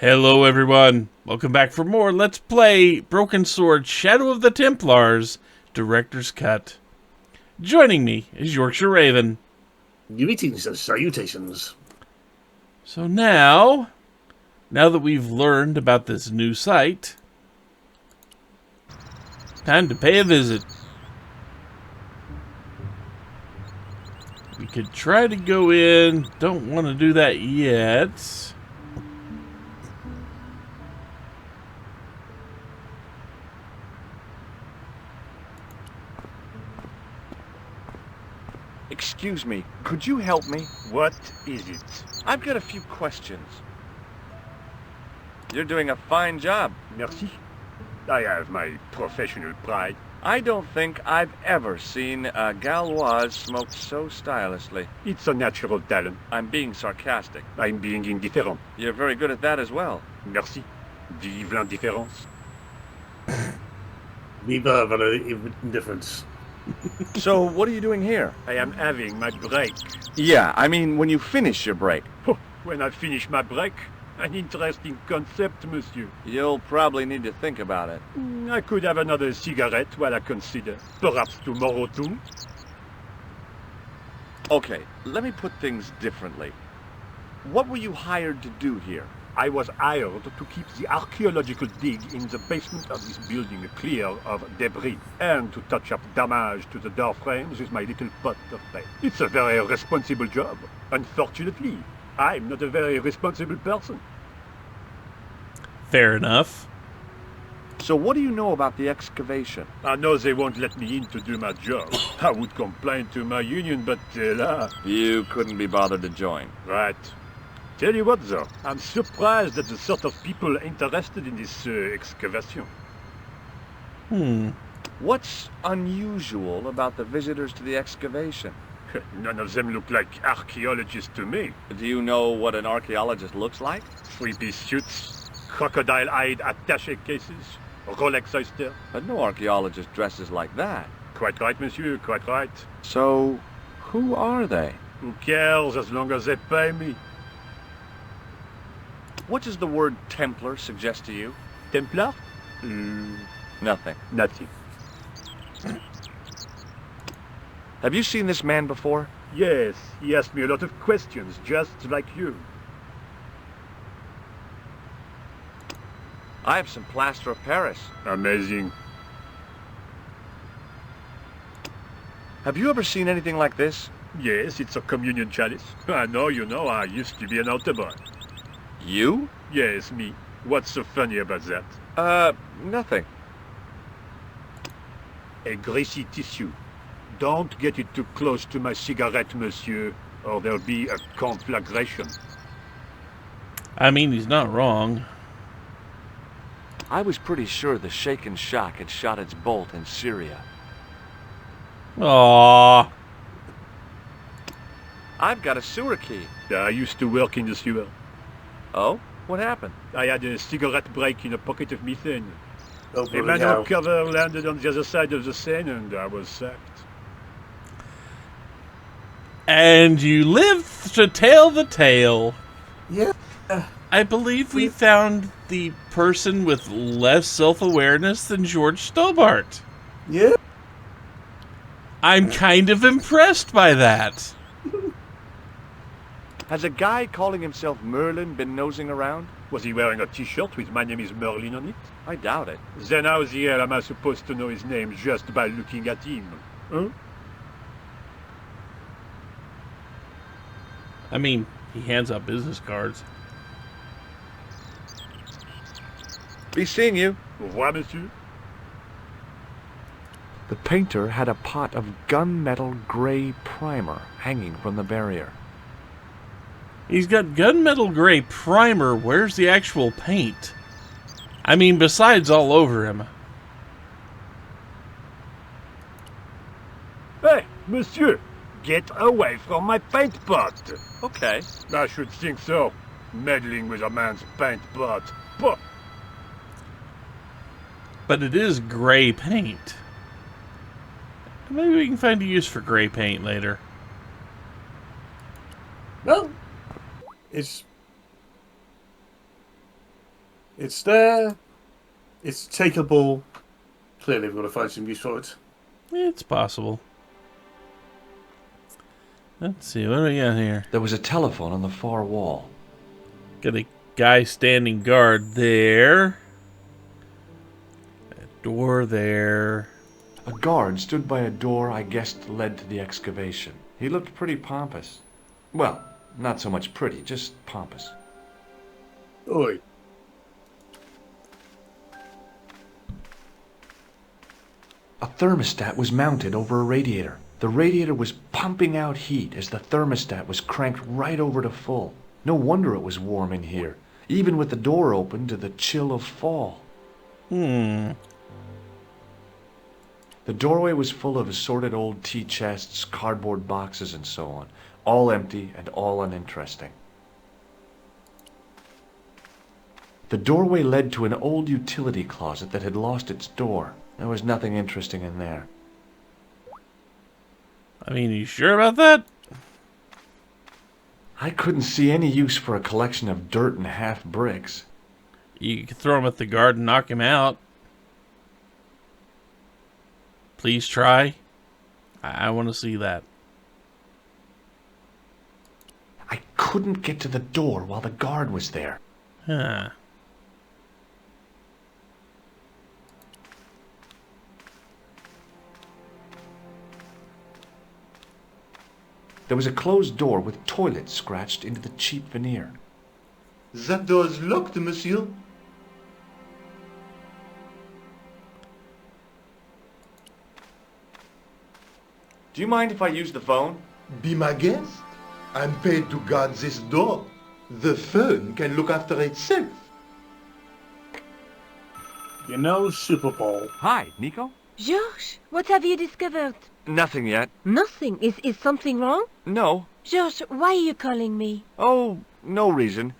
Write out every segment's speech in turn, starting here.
Hello everyone, welcome back for more Let's Play Broken Sword Shadow of the Templars Director's Cut. Joining me is Yorkshire Raven. Greetings and salutations. So now that we've learned about this new site, time to pay a visit. We could try to go in, don't want to do that yet. Excuse me, could you help me? What is it? I've got a few questions. You're doing a fine job. Merci. I have my professional pride. I don't think I've ever seen a Gauloise smoke so stylishly. It's a natural talent. I'm being sarcastic. I'm being indifferent. You're very good at that as well. Merci. Vive l'indifférence. Vive l'indifference. So, what are you doing here? I am having my break. Yeah, I mean when you finish your break. When I finish my break, an interesting concept, monsieur. You'll probably need to think about it. I could have another cigarette while I consider. Perhaps tomorrow too. Okay, let me put things differently. What were you hired to do here? I was hired to keep the archaeological dig in the basement of this building clear of debris and to touch up damage to the door frames with my little pot of paint. It's a very responsible job. Unfortunately, I'm not a very responsible person. Fair enough. So what do you know about the excavation? I know they won't let me in to do my job. I would complain to my union, but là... You couldn't be bothered to join. Right. Tell you what, though, I'm surprised at the sort of people interested in this excavation. What's unusual about the visitors to the excavation? None of them look like archaeologists to me. Do you know what an archaeologist looks like? Three-piece suits, crocodile-eyed attaché cases, Rolex oyster. But no archaeologist dresses like that. Quite right, monsieur, quite right. So, who are they? Who cares as long as they pay me? What does the word Templar suggest to you? Templar? Nothing. Nothing. Have you seen this man before? Yes, he asked me a lot of questions, just like you. I have some plaster of Paris. Amazing. Have you ever seen anything like this? Yes, it's a communion chalice. I know, you know, I used to be an altar boy. You? Yes, me. What's so funny about that? Nothing. A greasy tissue. Don't get it too close to my cigarette, monsieur, or there'll be a conflagration. I mean, he's not wrong. I was pretty sure the Shaken Shock had shot its bolt in Syria. Aww. I've got a sewer key. I used to work in the sewer. Oh? What happened? I had a cigarette break in a pocket of methane. Oh, A manhole cover landed on the other side of the Seine and I was sacked. And you live to tell the tale. Yeah. I believe we found the person with less self-awareness than George Stobart. Yeah. I'm kind of impressed by that. Has a guy calling himself Merlin been nosing around? Was he wearing a t-shirt with "My name is Merlin" on it? I doubt it. Then how the hell am I supposed to know his name just by looking at him? Huh? I mean, he hands out business cards. Be seeing you. Au revoir, monsieur. The painter had a pot of gunmetal gray primer hanging from the barrier. He's got gunmetal gray primer. Where's the actual paint? I mean, besides all over him. Hey, monsieur! Get away from my paint pot! Okay. I should think so. Meddling with a man's paint pot. Puh. But it is gray paint. Maybe we can find a use for gray paint later. Well, it's It's there. It's takeable. Clearly, we've got to find some use for it. It's possible. Let's see, what do we got here? There was a telephone on the far wall. Got a guy standing guard there. A door there. A guard stood by a door I guessed led to the excavation. He looked pretty pompous. Well, not so much pretty, just pompous. Oi. A thermostat was mounted over a radiator. The radiator was pumping out heat as the thermostat was cranked right over to full. No wonder it was warm in here, even with the door open to the chill of fall. The doorway was full of assorted old tea chests, cardboard boxes, and so on, all empty and all uninteresting. The doorway led to an old utility closet that had lost its door. There was nothing interesting in there. I mean, you sure about that? I couldn't see any use for a collection of dirt and half bricks. You could throw him at the guard and knock him out. Please try. I want to see that. I couldn't get to the door while the guard was there. Huh. There was a closed door with toilet scratched into the cheap veneer. That door is locked, monsieur. Do you mind if I use the phone? Be my guest. I'm paid to guard this door. The phone can look after itself. You know, Super Bowl. Hi, Nico? George, what have you discovered? Nothing yet. Nothing. Is something wrong? No. George, why are you calling me? Oh, no reason.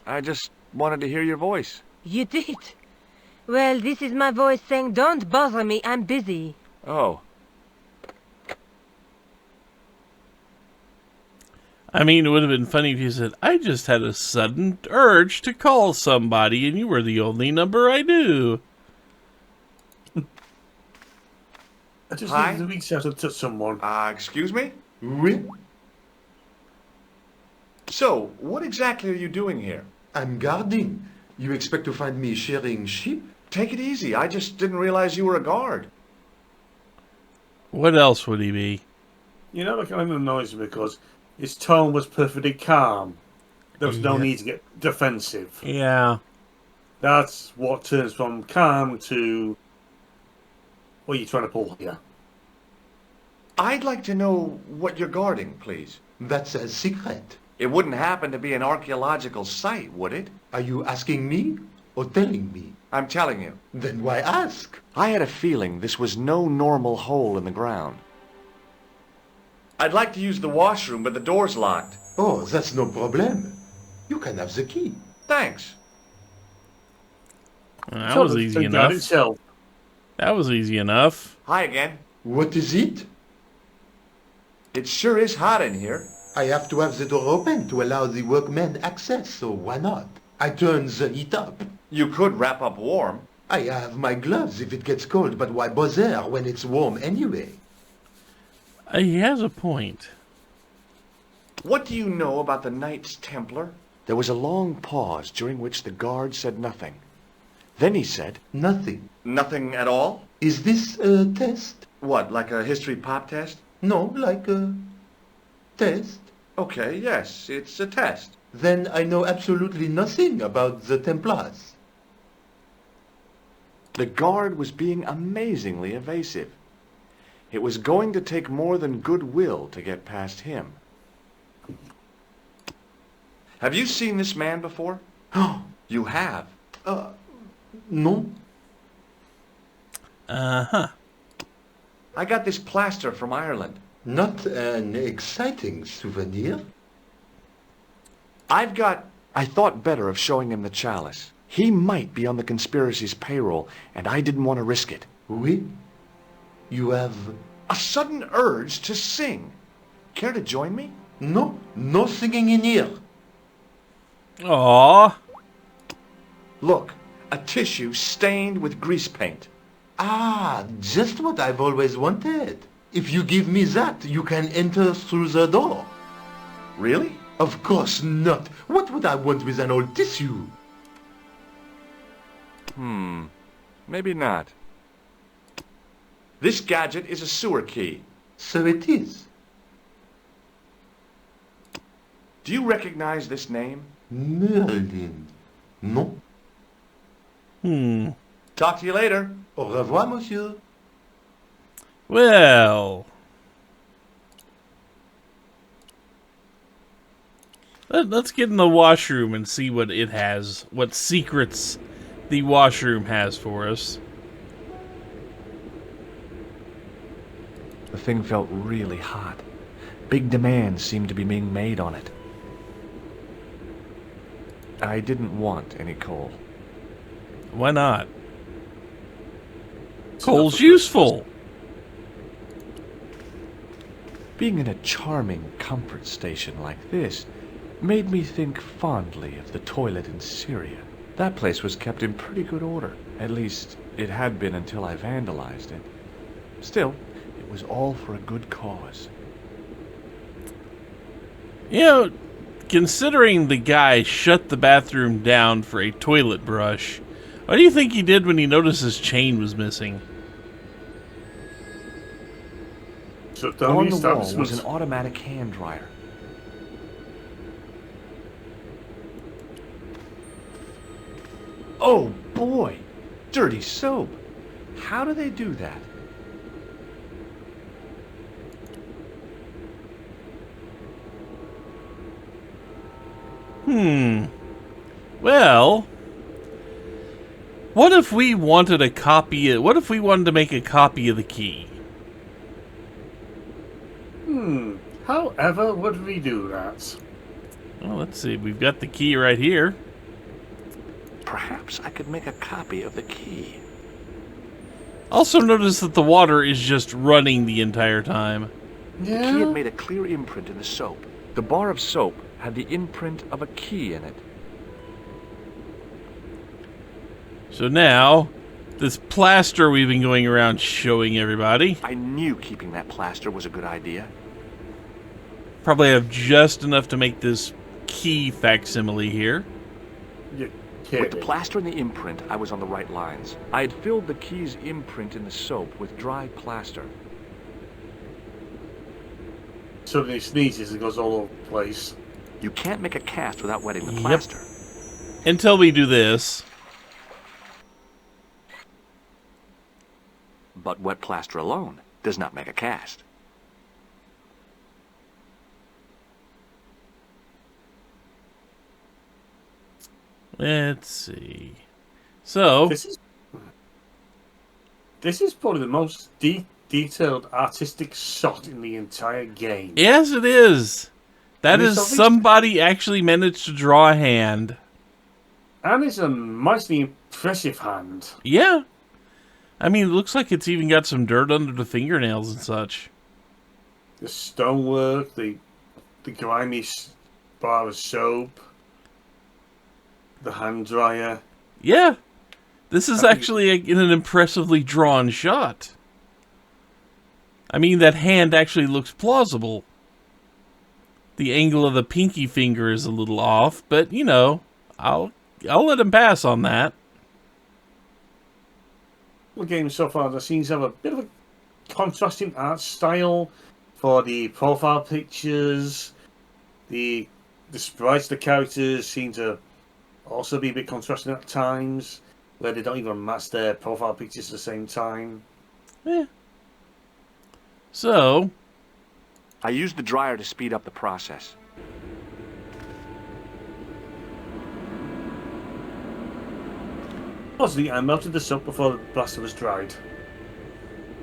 I just wanted to hear your voice. You did. Well, this is my voice saying, don't bother me, I'm busy. Oh. I mean, it would have been funny if you said, I just had a sudden urge to call somebody, and you were the only number I knew. I just Hi? need to reach out and touch someone. Excuse me? Oui, So, what exactly are you doing here? I'm guarding. You expect to find me sharing sheep? Take it easy. I just didn't realize you were a guard. What else would he be? You know, it kind of annoys me because his tone was perfectly calm. There was no Yeah. need to get defensive. Yeah. That's what turns from calm to... What are you trying to pull here? I'd like to know what you're guarding, please. That's a secret. It wouldn't happen to be an archaeological site, would it? Are you asking me or telling me? I'm telling you. Then why ask? I had a feeling this was no normal hole in the ground. I'd like to use the washroom, but the door's locked. Oh, that's no problem. You can have the key. Thanks. That was easy enough. Itself. That was easy enough. Hi again. What is it? It sure is hot in here. I have to have the door open to allow the workmen access, so why not? I turn the heat up. You could wrap up warm. I have my gloves if it gets cold, but why bother when it's warm anyway? He has a point. What do you know about the Knights Templar? There was a long pause during which the guard said nothing. Then he said, Nothing. nothing at all? Is this a test? What, like a history pop test? No, like a test. Okay, yes, it's a test. Then I know absolutely nothing about the Templars. The guard was being amazingly evasive. It was going to take more than goodwill to get past him. Have you seen this man before? Oh, You have. no. Uh-huh. I got this plaster from Ireland. Not an exciting souvenir. I thought better of showing him the chalice. He might be on the conspiracy's payroll, and I didn't want to risk it. Oui. You have... A sudden urge to sing. Care to join me? No, no singing in here. Aww. Look, a tissue stained with grease paint. Ah, just what I've always wanted. If you give me that, you can enter through the door. Really? Of course not. What would I want with an old tissue? Maybe not. This gadget is a sewer key. So it is. Do you recognize this name? Merlin. Non. Talk to you later. Au revoir, monsieur. Well, let's get in the washroom and see what it has, what secrets the washroom has for us. The thing felt really hot. Big demands seemed to be being made on it. I didn't want any coal. Why not? Coal's useful. Being in a charming comfort station like this made me think fondly of the toilet in Syria. That place was kept in pretty good order. At least, it had been until I vandalized it. Still, it was all for a good cause. You know, considering the guy shut the bathroom down for a toilet brush, what do you think he did when he noticed his chain was missing? Shut down On the the wall was establishment. an automatic hand dryer. Oh boy! Dirty soap! How do they do that? Well, what if we wanted a copy? What if we wanted to make a copy of the key? However, would we do that? Well, let's see. We've got the key right here. Perhaps I could make a copy of the key. Also notice that the water is just running the entire time. The key had made a clear imprint in the soap. The bar of soap had the imprint of a key in it. So now, this plaster we've been going around showing everybody. I knew keeping that plaster was a good idea. Probably have just enough to make this key facsimile here. You're With the kidding. plaster and the imprint, I was on the right lines. I had filled the key's imprint in the soap with dry plaster. Suddenly sneezes and goes all over the place. You can't make a cast without wetting the Yep. plaster. Until we do this. But wet plaster alone does not make a cast. Let's see. So, This is probably the most detailed artistic shot in the entire game. yes, it is. That And it's is obvious- somebody actually managed to draw a hand. And it's a mightily impressive hand. Yeah. I mean, it looks like it's even got some dirt under the fingernails and such. The stonework, the grimy bar of soap, the hand dryer. Yeah. This is I think- actually an impressively drawn shot. I mean, that hand actually looks plausible. The angle of the pinky finger is a little off, but, you know, I'll let him pass on that. The game so far, there seems to have a bit of a contrasting art style for the profile pictures. The sprites, the characters seem to also be a bit contrasting at times, where they don't even match their profile pictures at the same time. Eh. So, I used the dryer to speed up the process. Mostly, I melted the soap before the plaster was dried.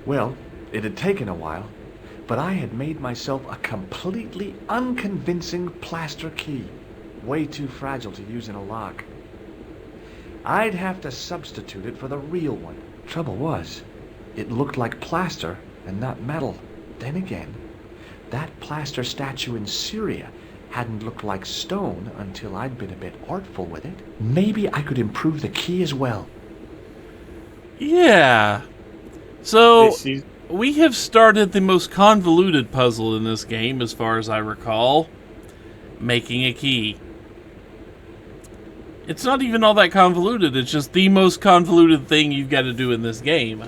Well, it had taken a while, but I had made myself a completely unconvincing plaster key. Way too fragile to use in a lock. I'd have to substitute it for the real one. Trouble was, it looked like plaster and not metal. Then again, that plaster statue in Syria hadn't looked like stone until I'd been a bit artful with it. Maybe I could improve the key as well. Yeah. So, This is we have started the most convoluted puzzle in this game, as far as I recall. Making a key. It's not even all that convoluted, it's just the most convoluted thing you've got to do in this game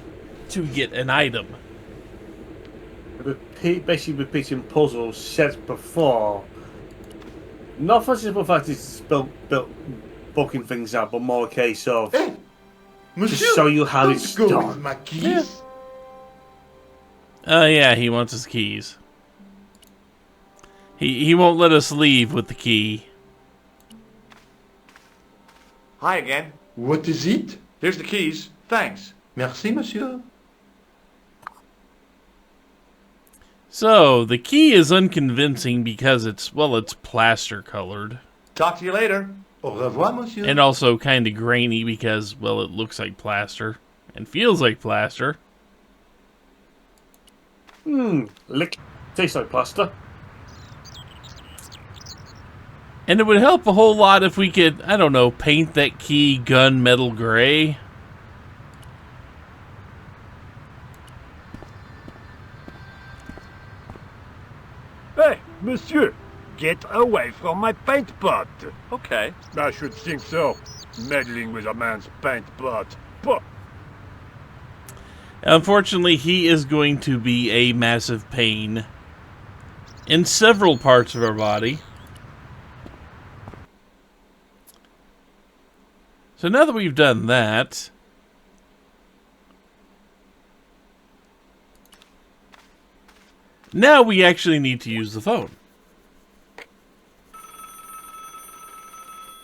to get an item. basically repeating puzzles set before. Not for the simple fact it's built booking things out, but more a case of Hey, monsieur, show you how don't it's go done. with my keys. Yeah. Oh yeah, he wants his keys. He won't let us leave with the key. Hi again. What is it? Here's the keys. Thanks. Merci, monsieur. So, the key is unconvincing because it's plaster colored. Talk to you later. Au revoir, monsieur. And also kind of grainy because, well, it looks like plaster. And feels like plaster. Lick tastes like plaster. And it would help a whole lot if we could, I don't know, paint that key gunmetal gray. Hey, monsieur! Get away from my paint pot! Okay. I should think so. Meddling with a man's paint pot. Pah! Unfortunately, he is going to be a massive pain in several parts of our body. So now that we've done that, now we actually need to use the phone.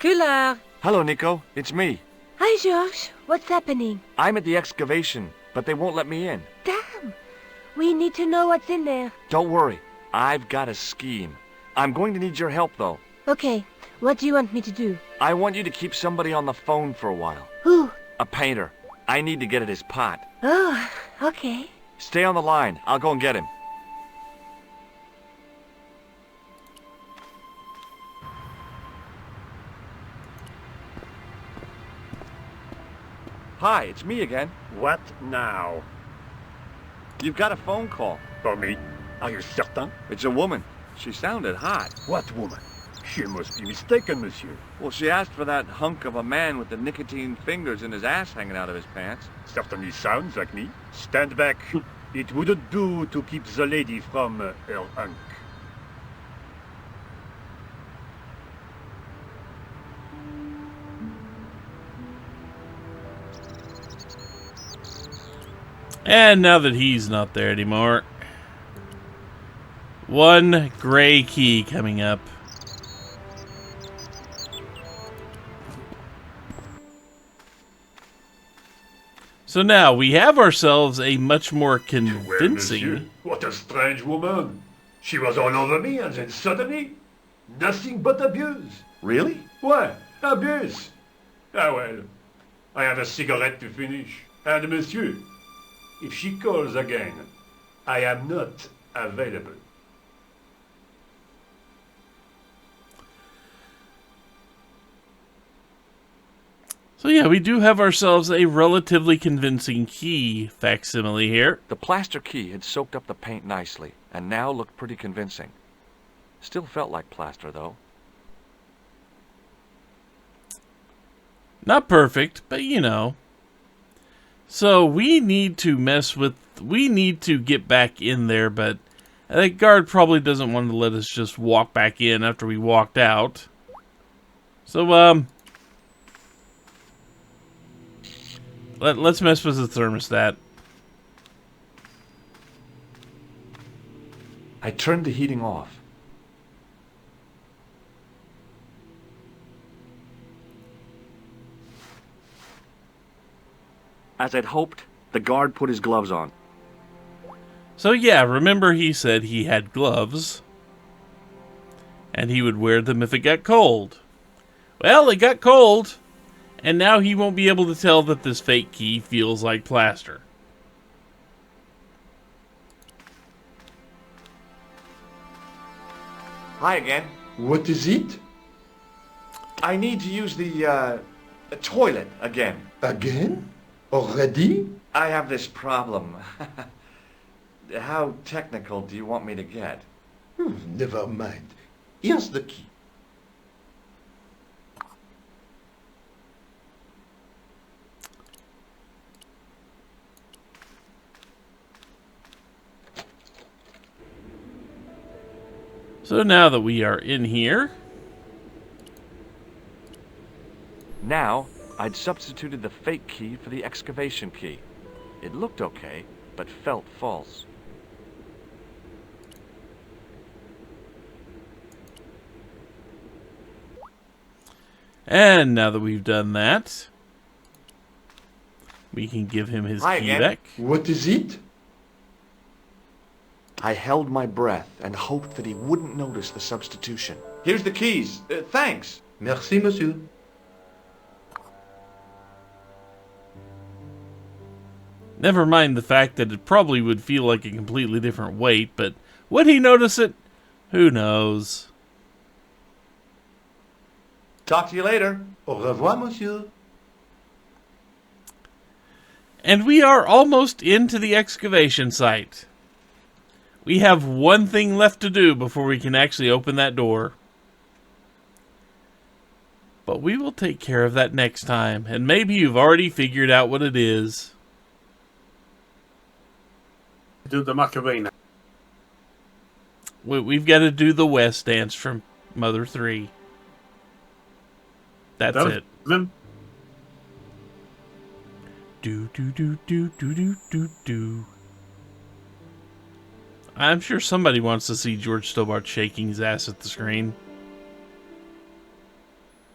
Cooler. Hello, Nico. It's me. Hi, George. What's happening? I'm at the excavation, but they won't let me in. Damn. We need to know what's in there. Don't worry. I've got a scheme. I'm going to need your help, though. Okay. What do you want me to do? I want you to keep somebody on the phone for a while. Who? A painter. I need to get at his pot. Oh, okay. Stay on the line. I'll go and get him. Hi, it's me again. What now? You've got a phone call. For me? Are you certain? It's a woman. She sounded hot. What woman? She must be mistaken, monsieur. Well, she asked for that hunk of a man with the nicotine fingers and his ass hanging out of his pants. Certainly sounds like me. Stand back. It wouldn't do to keep the lady from her hunk. And now that he's not there anymore, one gray key coming up. So now we have ourselves a much more Well, monsieur, convincing. what a strange woman. She was all over me and then suddenly, nothing but abuse. Really? Why, abuse? Ah well, I have a cigarette to finish. And monsieur, if she calls again, I am not available. So yeah, we do have ourselves a relatively convincing key facsimile here. The plaster key had soaked up the paint nicely, and now looked pretty convincing. Still felt like plaster, though. Not perfect, but you know. So we need to get back in there, but that guard probably doesn't want to let us just walk back in after we walked out. So, let's mess with the thermostat. I turned the heating off. As I'd hoped, the guard put his gloves on. So yeah, remember he said he had gloves, and he would wear them if it got cold. Well, it got cold, and now he won't be able to tell that this fake key feels like plaster. Hi again. What is it? I need to use the toilet again. Again? Already? I have this problem. How technical do you want me to get? Never mind. Here's the key. So now that we are in here, Now, I'd substituted the fake key for the excavation key. It looked okay, but felt false. and now that we've done that, we can give him his Hi key again. back. What is it? I held my breath and hoped that he wouldn't notice the substitution. Here's the keys. Thanks. Merci, monsieur. Never mind the fact that it probably would feel like a completely different weight, but would he notice it? Who knows? Talk to you later. Au revoir, monsieur. And we are almost into the excavation site. We have one thing left to do before we can actually open that door. But we will take care of that next time, and maybe you've already figured out what it is. Do the Macarena. We've got to do the West dance from Mother 3. That's it. Them. Do do do do do do do do. I'm sure somebody wants to see George Stobart shaking his ass at the screen.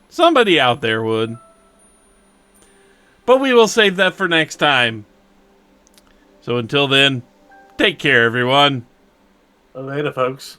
Somebody out there would. But we will save that for next time. So until then, take care, everyone. Later, folks.